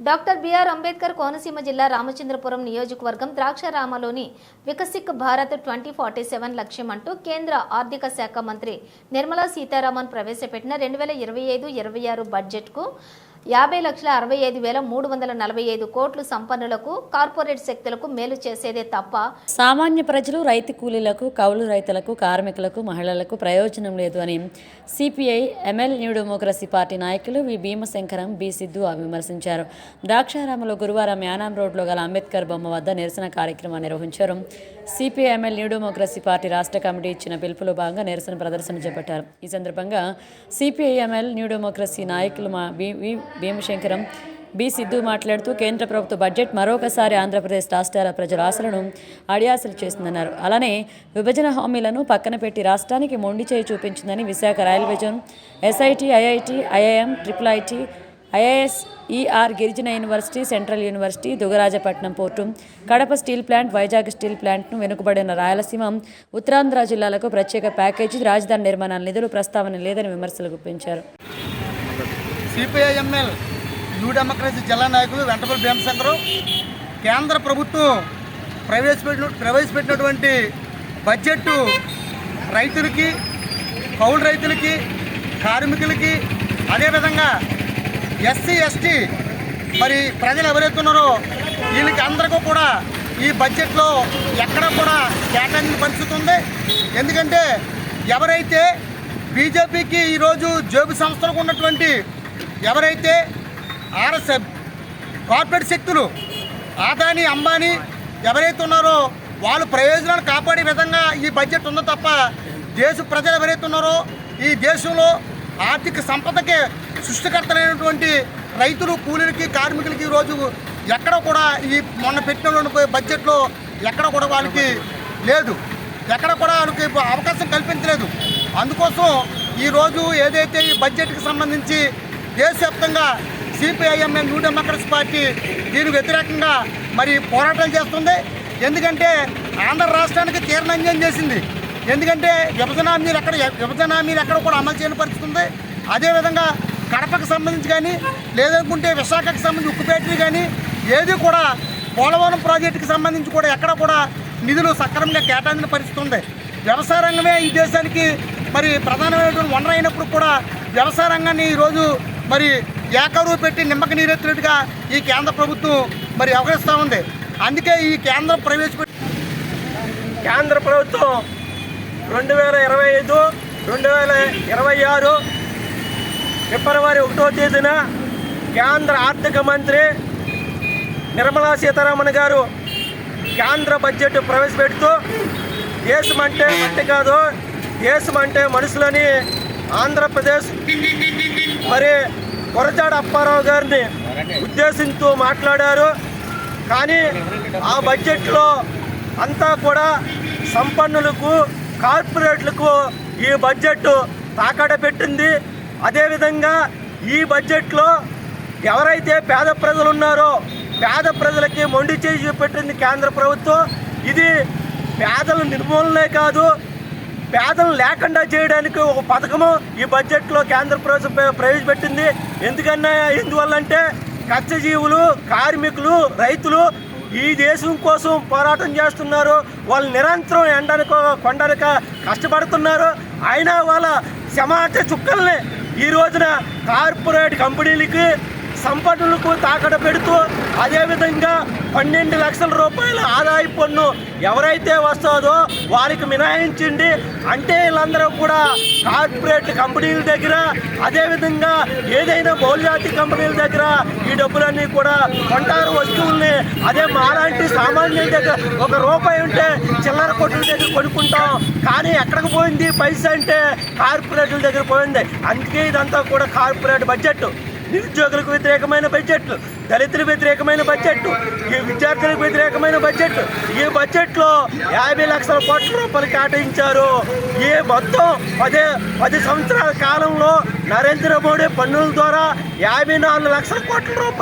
Doctor BR Ambedkar Konaseema జిల్లా రామచంద్రపురం నియోజకవర్గం ద్రాక్షారామలోని వికసిక్ భారత్ 2047 లక్ష్యం అంటూ కేంద్ర ఆర్థిక శాఖ మంత్రి నిర్మలా సీతారామన్ ప్రవేశపెట్టిన 2025-26 బడ్జెట్కు 50,65,345 కోట్లు సంపన్నులకు కార్పొరేట్ శక్తులకు మేలు చేసేదే తప్ప సామాన్య ప్రజలు, రైతు కూలీలకు, కౌలు రైతులకు, కార్మికులకు, మహిళలకు ప్రయోజనం లేదు అని CPI ML new democracy party నాయకులు వి భీమశంకరం, బి సిద్ధు విమర్శించారు. ద్రాక్షారామలో గురువారం యానాం రోడ్లో గల అంబేద్కర్ బొమ్మ వద్ద నిరసన కార్యక్రమాన్ని నిర్వహించారు. CPI ML new democracy party రాష్ట్ర కమిటీ ఇచ్చిన పిలుపులో భాగంగా నిరసన ప్రదర్శన చేపట్టారు. ఈ సందర్భంగా సిపిఐ ఎంఎల్ న్యూ డెమోక్రసీ నాయకులు భీమశంకరం, బి సిద్ధు మాట్లాడుతూ కేంద్ర ప్రభుత్వ బడ్జెట్ మరొకసారి ఆంధ్రప్రదేశ్ రాష్ట్రాల ప్రజల ఆశలను అడియాసలు చేస్తుందన్నారు. అలానే విభజన హామీలను పక్కన పెట్టి రాష్ట్రానికి మొండి చేయి చూపించిందని Visakha railway zone, SIT, IIT, IIM, IIT, IISER, గిరిజన university, central university, Dugarajapatnam port, Kadapa steel plant, Vizag steel ప్లాంట్ను, వెనుకబడిన రాయలసీమ, ఉత్తరాంధ్ర జిల్లాలకు ప్రత్యేక ప్యాకేజీ, రాజధాని నిర్మాణాల నిధులు ప్రస్తావన లేదని విమర్శలు గుప్పించారు. సిపిఐఎంఎల్ న్యూ డెమోక్రసీ జిల్లా నాయకులు వెంటపల్లి భీమశంకరు, కేంద్ర ప్రభుత్వం ప్రవేశపెట్టినటువంటి బడ్జెట్ రైతులకి, కౌలు రైతులకి, కార్మికులకి, అదేవిధంగా ఎస్సీ, ఎస్టీ మరి ప్రజలు ఎవరైతే ఉన్నారో వీళ్ళకి అందరికీ కూడా ఈ బడ్జెట్లో ఎక్కడ కూడా కేటాయించిన పరిస్థితి ఉంది. ఎందుకంటే ఎవరైతే బీజేపీకి ఈరోజు జేబు సంస్థలకు ఉన్నటువంటి ఎవరైతే ఆర్ఎస్ఎఫ్ కార్పొరేట్ శక్తులు, ఆదాని, అంబానీ ఎవరైతే ఉన్నారో వాళ్ళ ప్రయోజనాలు కాపాడే విధంగా ఈ బడ్జెట్ ఉందో తప్ప దేశ ప్రజలు ఎవరైతే ఉన్నారో ఈ దేశంలో ఆర్థిక సంపదకి సృష్టికర్తలైనటువంటి రైతులు, కూలీలకి, కార్మికులకి ఈరోజు ఎక్కడ కూడా ఈ మొన్న పెట్టినటువంటి బడ్జెట్లో ఎక్కడ కూడా వాళ్ళకి లేదు, ఎక్కడ కూడా వాళ్ళకి అవకాశం కల్పించలేదు. అందుకోసం ఈరోజు ఏదైతే ఈ బడ్జెట్కి సంబంధించి దేశవ్యాప్తంగా సిపిఐఎంఎల్ న్యూ డెమోక్రసీ పార్టీ దీనికి వ్యతిరేకంగా మరి పోరాటాలు చేస్తుంది. ఎందుకంటే ఆంధ్ర రాష్ట్రానికి తీవ్ర అన్యాయం చేసింది. ఎందుకంటే విభజన హామీలు ఎక్కడ కూడా అమలు చేయని పరిస్థితి ఉంది. అదేవిధంగా కడపకు సంబంధించి కానీ, లేదనుకుంటే విశాఖకు సంబంధించి ఉక్కు ఫ్యాక్టరీ కానీ ఏది కూడా పోలవరం ప్రాజెక్టుకి సంబంధించి కూడా ఎక్కడ కూడా నిధులు సక్రమంగా కేటాయించిన పరిస్థితి ఉంది. వ్యవసాయ రంగమే ఈ దేశానికి మరి ప్రధానమైనటువంటి వనరు అయినప్పుడు కూడా వ్యవసాయ రంగాన్ని ఈరోజు మరి ఏకరువు పెట్టి నిమ్మక నీరెత్తినట్టుగా ఈ కేంద్ర ప్రభుత్వం మరి వ్యవహరిస్తూ ఉంది. అందుకే ఈ కేంద్ర ప్రభుత్వం 2025-2026 ఫిబ్రవరి 1వ తేదీన కేంద్ర ఆర్థిక మంత్రి నిర్మలా సీతారామన్ గారు కేంద్ర బడ్జెట్ ప్రవేశపెడుతూ దేశం అంటే మట్టి కాదు, దేశం అంటే మనుషులని ఆంధ్రప్రదేశ్ మరి కొరచాడ అప్పారావు గారిని ఉద్దేశిస్తూ మాట్లాడారు. కానీ ఆ బడ్జెట్లో అంతా కూడా సంపన్నులకు, కార్పొరేట్లకు ఈ బడ్జెట్ తాకడ పెట్టింది. అదేవిధంగా ఈ బడ్జెట్లో ఎవరైతే పేద ప్రజలు ఉన్నారో పేద ప్రజలకి మొండి చేయి చూపెట్టింది కేంద్ర ప్రభుత్వం. ఇది పేదల నిర్మూలనే కాదు, పేదలు లేకుండా చేయడానికి ఒక పథకము ఈ బడ్జెట్లో కేంద్ర ప్రభుత్వం ప్రవేశపెట్టింది. ఎందువల్లంటే కష్టజీవులు, కార్మికులు, రైతులు ఈ దేశం కోసం పోరాటం చేస్తున్నారు. వాళ్ళు నిరంతరం ఎండనక కొండనక కష్టపడుతున్నారు. అయినా వాళ్ళ సమాజ చుక్కల్ని ఈ రోజున కార్పొరేట్ కంపెనీలకి, సంపన్నులకు తాకడ పెడుతూ అదేవిధంగా 12 లక్షల రూపాయల ఆదాయ పన్ను ఎవరైతే వస్తుందో వారికి మినహాయించండి అంటే వీళ్ళందరూ కూడా కార్పొరేట్ కంపెనీల దగ్గర, అదేవిధంగా ఏదైనా బహుళజాతి కంపెనీల దగ్గర ఈ డబ్బులన్నీ కూడా కొంటారు వస్తువుల్ని. అదే మాలాంటి సామాన్యుల దగ్గర ₹1 ఉంటే చిల్లర కొట్టుల దగ్గర కొనుక్కుంటాం. కానీ ఎక్కడికి పోయింది పైసా అంటే కార్పొరేట్ల దగ్గర పోయింది. అందుకే ఇదంతా కూడా కార్పొరేట్ బడ్జెట్. నిరుద్యోగులకు వ్యతిరేకమైన బడ్జెట్, దళితులకు వ్యతిరేకమైన బడ్జెట్, ఈ విద్యార్థులకు వ్యతిరేకమైన బడ్జెట్. ఈ బడ్జెట్లో 50 లక్షల కోట్ల రూపాయలు కేటాయించారు. ఈ మొత్తం 10 సంవత్సరాల కాలంలో నరేంద్ర మోడీ పన్నుల ద్వారా 54 లక్షల కోట్ల రూపాయలు